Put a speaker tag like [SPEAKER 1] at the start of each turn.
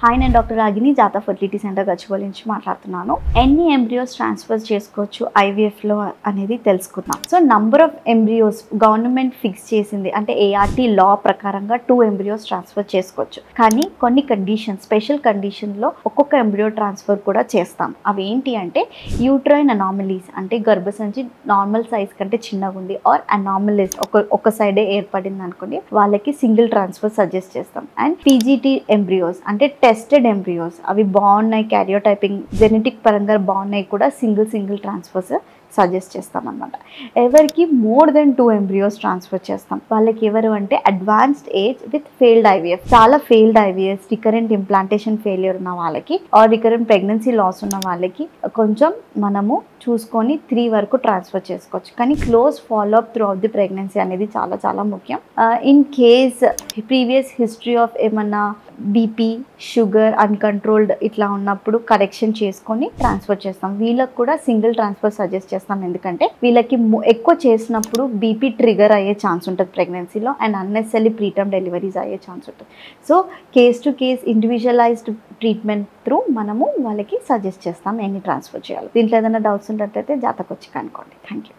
[SPEAKER 1] Hi, నేను doctor రాగిని జాతా fertility centre Gachibowli నుంచి మాట్లాడుతున్నాను. ఎన్ని ఎంబ్రియోస్ ట్రాన్స్ఫర్ చేసుకోవచ్చు ఐవీఎఫ్లో అనేది తెలుసుకుందాం. So number of embryos government fix చేసింది, అంటే ఏఆర్టీ లా ప్రకారంగా 2 ఎంబ్రియోస్ ట్రాన్స్ఫర్ చేసుకోవచ్చు. కానీ కొన్ని కండిషన్స్, స్పెషల్ కండిషన్లో ఒక్కొక్క ఎంబ్రియో ట్రాన్స్ఫర్ కూడా చేస్తాం. అవి ఏంటి అంటే యూట్రైన్ అనామలీస్, అంటే గర్భసంచి నార్మల్ సైజ్ కంటే చిన్నగా ఉంది, ఆర్ అనామలీస్ ఒక సైడే ఏర్పడింది అనుకోండి, వాళ్ళకి సింగిల్ ట్రాన్స్ఫర్ సజెస్ట్ చేస్తాం. అండ్ పీజీటీ ఎంబ్రియోస్ అంటే టెస్టెడ్ ఎంబ్రియోస్, అవి బాగున్నాయి, క్యారియోటైపింగ్ జెనెటిక్ పరంగా బాగున్నాయి కూడా సింగిల్ ట్రాన్స్ఫర్స్ సజెస్ట్ చేస్తాం అనమాట. ఎవరికి మోర్ దెన్ 2 ఎంబ్రియోస్ ట్రాన్స్ఫర్ చేస్తాం, వాళ్ళకి ఎవరు అంటే advanced age with failed IVF, చాలా failed IVF, recurrent implantation failure ఉన్న వాళ్ళకి, ఆర్ రికరెంట్ ప్రెగ్నెన్సీ లాస్ ఉన్న వాళ్ళకి కొంచెం మనము చూసుకొని 3 వరకు ట్రాన్స్ఫర్ చేసుకోవచ్చు. కానీ close follow up through out the pregnancy అనేది చాలా ముఖ్యం. In case previous history of ఏమన్నా బీపీ, షుగర్ అన్కంట్రోల్డ్ ఇట్లా ఉన్నప్పుడు కరెక్షన్ చేసుకొని ట్రాన్స్ఫర్ చేస్తాం. వీళ్ళకి కూడా సింగిల్ ట్రాన్స్ఫర్ సజెస్ట్ చేస్తాం, ఎందుకంటే వీళ్ళకి ఎక్కువ చేసినప్పుడు బీపీ ట్రిగర్ అయ్యే ఛాన్స్ ఉంటుంది ప్రెగ్నెన్సీలో, అండ్ అన్నెసరీ ప్రీటర్మ్ డెలివరీస్ అయ్యే ఛాన్స్ ఉంటుంది. So case to case individualised treatment through మనము వాళ్ళకి సజెస్ట్ చేస్తాం ఎన్ని ట్రాన్స్ఫర్ చేయాలి. దీంట్లో ఏదైనా డౌట్స్ ఉన్నట్టయితే జాతకు వచ్చి కనుక్కోండి. Thank you.